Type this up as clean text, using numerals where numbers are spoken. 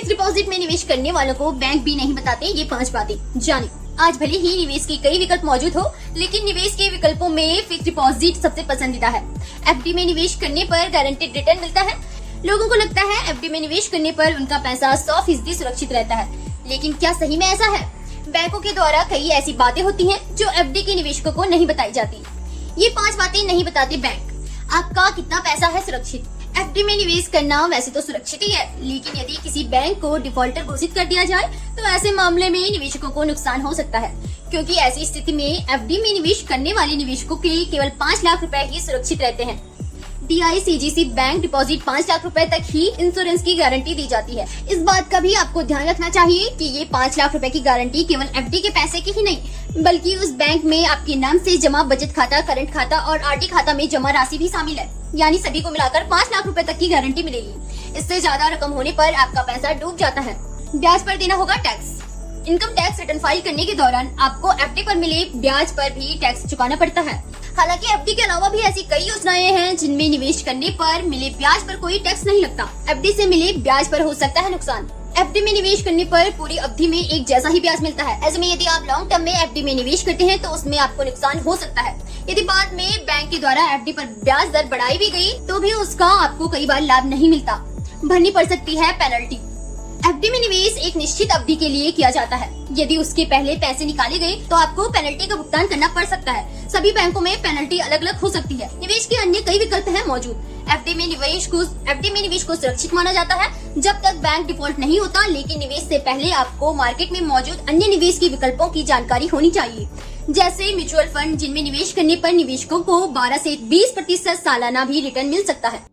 Fix deposit में निवेश करने वालों को बैंक भी नहीं बताते ये 5 बातें। जानिए, आज भले ही निवेश के कई विकल्प मौजूद हो, लेकिन निवेश के विकल्पों में फिक्स डिपॉजिट सबसे पसंदीदा है। एफडी में निवेश करने पर गारंटेड रिटर्न मिलता है। लोगों को लगता है एफडी में निवेश करने पर उनका पैसा 100% सुरक्षित रहता है, लेकिन क्या सही में ऐसा है? बैंकों के द्वारा कई ऐसी बातें होती हैं जो एफडी के निवेशकों को नहीं बताई जाती। ये 5 बातें नहीं बताते बैंक। आपका कितना पैसा है सुरक्षित? एफडी में निवेश करना वैसे तो सुरक्षित ही है, लेकिन यदि किसी बैंक को डिफॉल्टर घोषित कर दिया जाए तो ऐसे मामले में निवेशकों को नुकसान हो सकता है, क्योंकि ऐसी स्थिति में एफडी में निवेश करने वाले निवेशकों के लिए केवल 5 लाख रुपए ही सुरक्षित रहते हैं। DICGC बैंक डिपॉजिट 5 लाख रुपए तक ही इंश्योरेंस की गारंटी दी जाती है। इस बात का भी आपको ध्यान रखना चाहिए कि ये 5 लाख रुपए की गारंटी केवल एफडी के पैसे की ही नहीं, बल्कि उस बैंक में आपके नाम से जमा बचत खाता, करंट खाता और आरडी खाता में जमा राशि भी शामिल है। यानी सभी को मिलाकर 5 लाख रुपए तक की गारंटी मिलेगी। इससे ज्यादा रकम होने पर आपका पैसा डूब जाता है। ब्याज पर देना होगा tax. Income tax return file करने के दौरान आपको एफडी पर मिले ब्याज पर भी टैक्स चुकाना पड़ता है। हालांकि एफडी के अलावा भी ऐसी कई योजनाएं हैं जिनमें निवेश करने पर मिले ब्याज पर कोई टैक्स नहीं लगता। एफडी से मिले ब्याज पर हो सकता है नुकसान। एफडी में निवेश करने पर पूरी अवधि में एक जैसा ही ब्याज मिलता है। ऐसे में यदि आप लॉन्ग टर्म में एफडी में निवेश करते हैं तो उसमें आपको नुकसान हो सकता है। यदि बाद में बैंक के द्वारा एफडी पर ब्याज दर बढ़ाई भी गई तो भी उसका आपको कई बार लाभ नहीं मिलता। भरनी पड़ सकती है पेनल्टी। एफडी में निवेश एक निश्चित अवधि के लिए किया जाता है। यदि उसके पहले पैसे निकाले गए तो आपको पेनल्टी का भुगतान करना पड़ सकता है। सभी बैंकों में पेनल्टी अलग अलग हो सकती है। निवेश के अन्य कई विकल्प हैं मौजूद। एफडी में निवेश को सुरक्षित माना जाता है जब तक बैंक डिफॉल्ट नहीं होता, लेकिन निवेश से पहले आपको मार्केट में मौजूद अन्य निवेश के विकल्पों की जानकारी होनी चाहिए, जैसे म्यूचुअल फंड, जिनमें निवेश करने पर निवेशकों को 12 से 20% सालाना भी रिटर्न मिल सकता है।